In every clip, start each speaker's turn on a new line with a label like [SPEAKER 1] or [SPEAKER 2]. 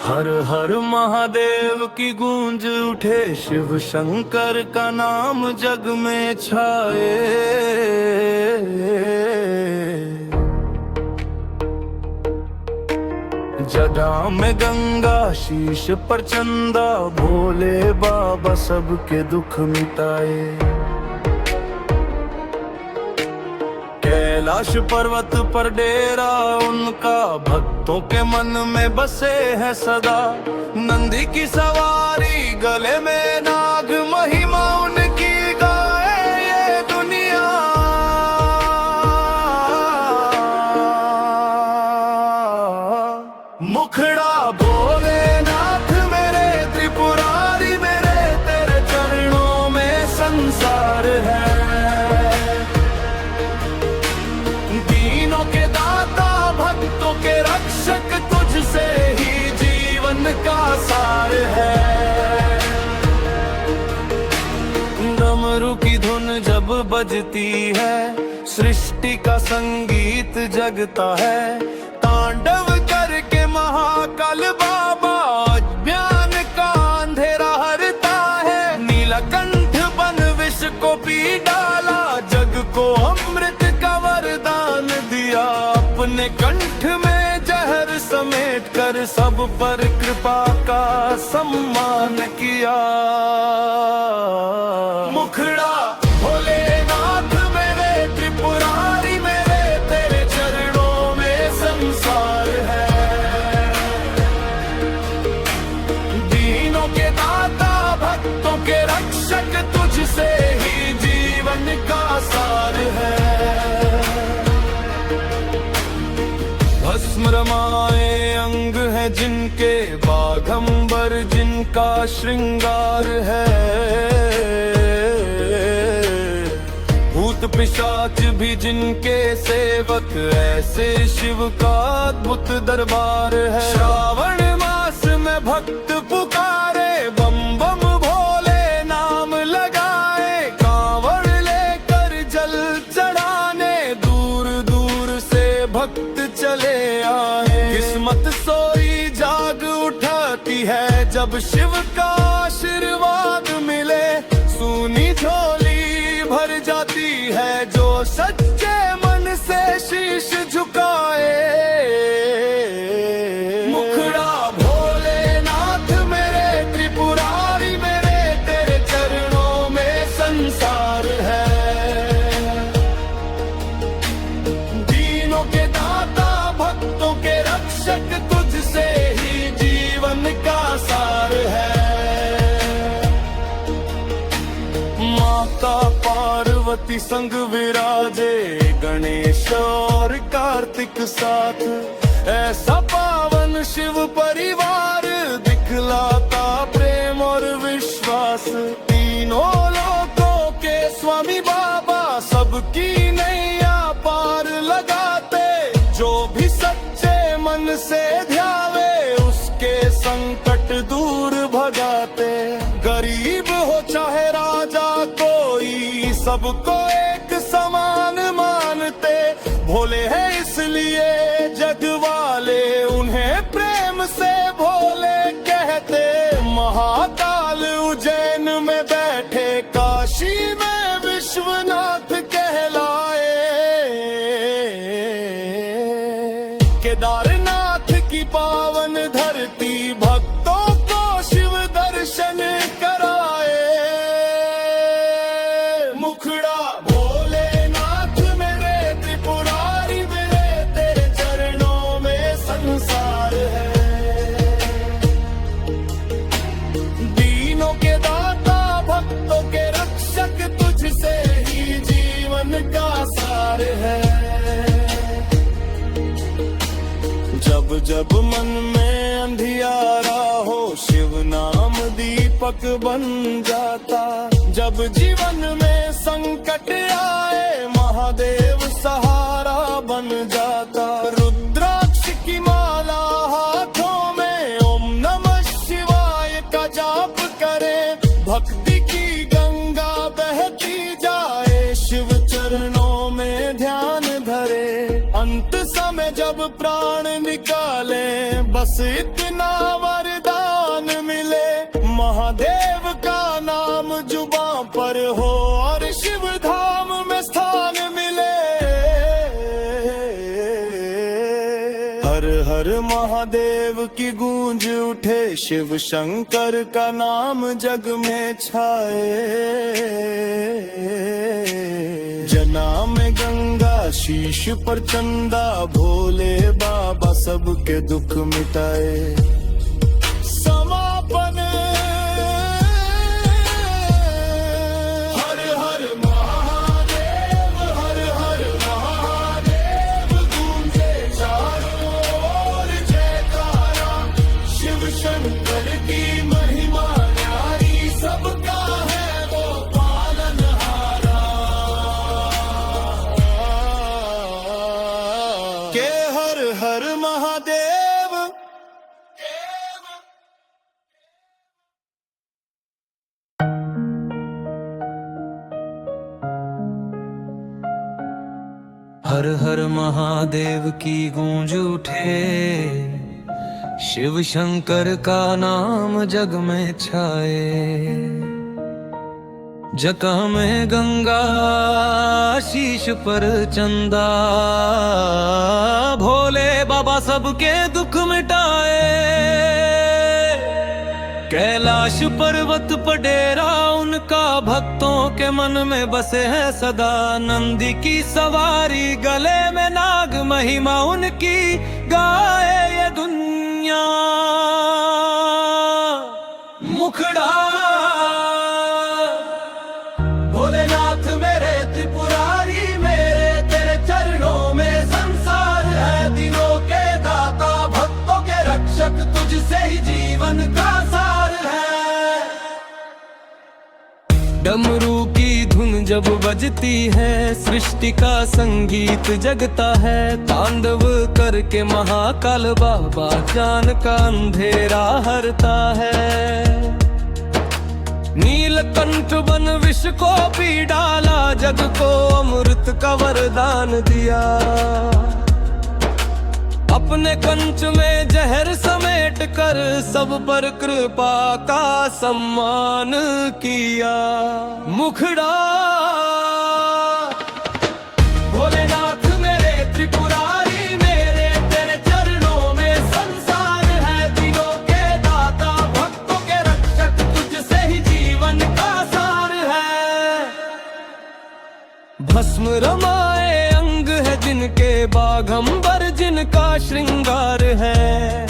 [SPEAKER 1] हर हर महादेव की गूंज उठे, शिव शंकर का नाम जग में छाए। जटा में गंगा, शीश पर चंदा, भोले बाबा सबके दुख मिटाए। कैलाश पर्वत पर डेरा उनका, भक्तों के मन में बसे है सदा। नंदी की सवारी, गले में नाग, महिमा उनकी गाए ये दुनिया। मुखड़ा भोलेनाथ मेरे त्रिपुरारी मेरे, तेरे चरणों में संसार है। दीनों के दाता, भक्तों के रक्षक, तुझसे ही जीवन का सार है। डमरू की धुन जब बजती है, सृष्टि का संगीत जगता है। तांडव करके महाकाल बाबा, अज्ञान का अंधेरा हरता है। नीलकंठ बन विष को पी डाला, जग को अमृत का वरदान दिया। अपने कंठ में जहर समेट कर सब पर कृपा का सम्मान किया। मुखड़ा भोलेनाथ मेरे त्रिपुरारी मेरे, तेरे चरणों में संसार है। दीनों के दाता, भक्तों के रक्षक, तुझसे ही जीवन का सार है। भस्म रमाए अंग है जिनके, बाघंबर जिनका श्रृंगार है। भूत पिशाच भी जिनके सेवक, ऐसे शिव का अद्भुत दरबार है। श्रावण मास में भक्त पुकारे, बम बम भोले नाम लगाए। कांवड़ लेकर जल चढ़ाने, दूर दूर से भक्त चले आए। किस्मत सोई जाग उठाती है, जब शिव का आशीर्वाद मिले। सूनी झोली भर जाती है, जो सच्चे मन से शीश झुकाए। मुखड़ा भोलेनाथ मेरे त्रिपुरारी मेरे, तेरे चरणों में संसार है। दीनों के दाता, भक्तों के रक्षक, तुझसे ही जीवन का सार है। माता पार्वती संग विराजे, गणेश और कार्तिक साथ। ऐसा पावन शिव परिवार, दिखलाता प्रेम और विश्वास। तीनों लोकों के स्वामी बाबा, सबकी नैया पार लगाते। जो भी सच्चे मन से ध्यावे, उसके संकट दूर भगाते। गरीब हो चाहे राजा कोई, सबको एक समान मानते। भोले हैं इसलिए जग वाले, उन्हें प्रेम से भोले कहते। महाकाल उज्जैन में बैठे, काशी में विश्वनाथ कहलाए। केदारनाथ की पावन धरती, भक्तों को शिव दर्शन कराए। मुखड़ा भोलेनाथ मेरे त्रिपुरारी मेरे, तेरे चरणों में संसार है। दीनों के दाता, भक्तों के रक्षक, तुझसे ही जीवन का सार है। जब जब मन में अंधियारा हो, शिव नाम दीपक बन जाता। जब जीवन में संकट आए, महादेव सहारा बन जाता। रुद्राक्ष की माला हाथों में, ओम नमः शिवाय का जाप करें। भक्ति की गंगा बहती जाए, शिव चरणों में ध्यान धरे। अंत दुनिया में जब प्राण निकाले, बस इतना वरदान मिले, महादेव का नाम जुबां पर हो और शिव धाम में स्थान मिले। हर हर महादेव की गूंज उठे, शिव शंकर का नाम जग में छाए। जना में गंगा शीश पर चंदा, भोले बाबा सबके दुख मिटाए। समापन हर हर महादेव, हर हर महादेव, गूंजे चारों ओर जयकारा। शिव शंकर की महिमा न्यारी, सबका है वो पालनहारा। के हर हर महादेव। हर हर महादेव की गूंज उठे, शिव शंकर का नाम जग में छाए। जटा में गंगा शीश पर चंदा, भोले बाबा सबके दुख मिटाए। कैलाश पर्वत पर डेरा उनका, भक्तों के मन में बसे हैं सदा। नंदी की सवारी, गले में नाग, महिमा उनकी गाए ये दुनिया। मुखड़ा भोलेनाथ मेरे त्रिपुरारी, मेरे तेरे चरणों में संसार है। दिनों के दाता, भक्तों के रक्षक, तुझसे ही जीवन का सार है। डमरू की धुन जब बजती है, सृष्टि का संगीत जगता है। तांडव करके महाकाल बाबा, जान का अंधेरा हरता है। नीलकंठ बन विष को पी डाला, जग को अमृत का वरदान दिया। अपने कंठ में जहर समेट कर, सब पर कृपा का सम्मान किया। मुखड़ा भोलेनाथ मेरे त्रिपुरारी, मेरे तेरे चरणों में संसार है। दिनों के दाता, भक्तों के रक्षक, तुझसे ही जीवन का सार है। भस्म रमाए अंग है जिनके, बाघंबर जिनका श्रृंगार है।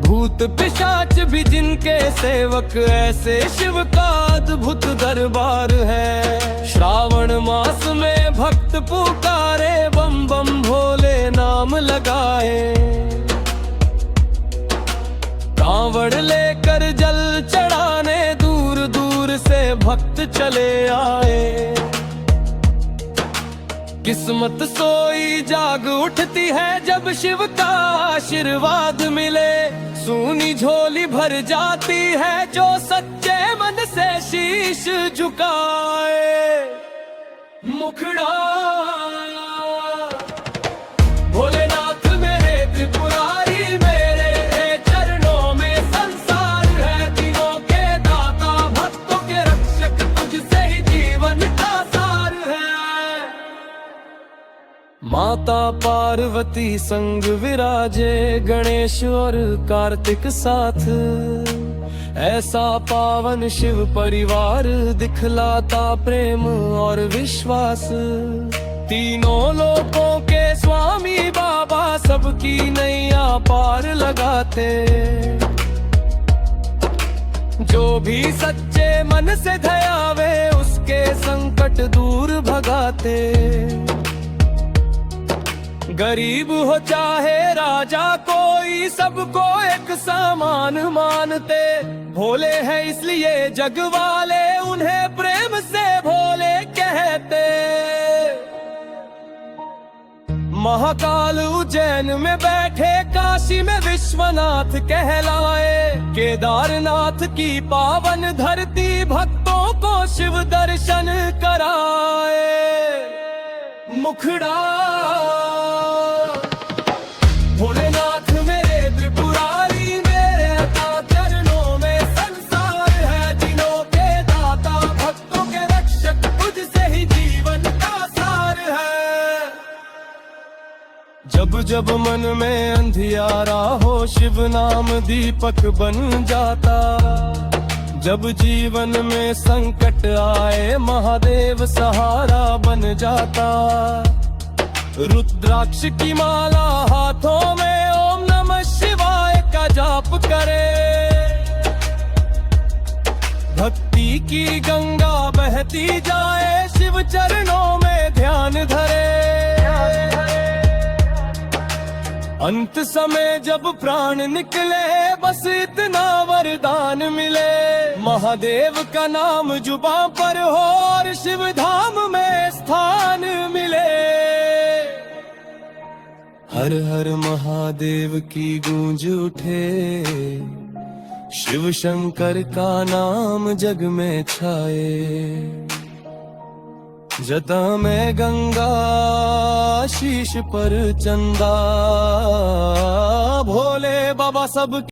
[SPEAKER 1] भूत पिशाच भी जिनके सेवक, ऐसे शिव का अद्भुत दरबार है। श्रावण मास में भक्त पुकारे, बम बम भोले नाम लगाए। कांवड़ लेकर जल चढ़ाने, दूर दूर से भक्त चले आए। किस्मत सोई जाग उठती है, जब शिव का आशीर्वाद मिले। सूनी झोली भर जाती है, जो सच्चे मन से शीश झुकाए। मुखड़ा भोलेनाथ मेरे त्रिपुरारी, मेरे चरणों में संसार है। दिनों के दाता, भक्तों के रक्षक, तुझसे ही जीवन का सार है। माता पार्वती संग विराजे, गणेश और कार्तिक साथ। ऐसा पावन शिव परिवार, दिखलाता प्रेम और विश्वास। तीनों लोकों के स्वामी बाबा, सबकी नैया पार लगाते। जो भी सच्चे मन से दयावे, उसके संकट दूर भगाते। गरीब हो चाहे राजा, कोई सबको एक समान मानते। भोले हैं इसलिए जग वाले, उन्हें प्रेम से भोले कहते। महाकाल उज्जैन में बैठे, काशी में विश्वनाथ कहलाए। केदारनाथ की पावन धरती, भक्तों को शिव दर्शन कराए। मुखड़ा जब जब मन में अंधियारा हो शिव नाम दीपक बन जाता। जब जीवन में संकट आए महादेव सहारा बन जाता। रुद्राक्ष की माला हाथों में ओम नमः शिवाय का जाप करे। भक्ति की गंगा बहती जाए शिव चरणों में ध्यान धरे। अंत समय जब प्राण निकले बस इतना वरदान मिले। महादेव का नाम जुबां पर हो और शिव धाम में स्थान मिले। हर हर महादेव की गूंज उठे। शिव शंकर का नाम जग में छाए। जटा में गंगा शीश पर चंदा। भोले बाबा सब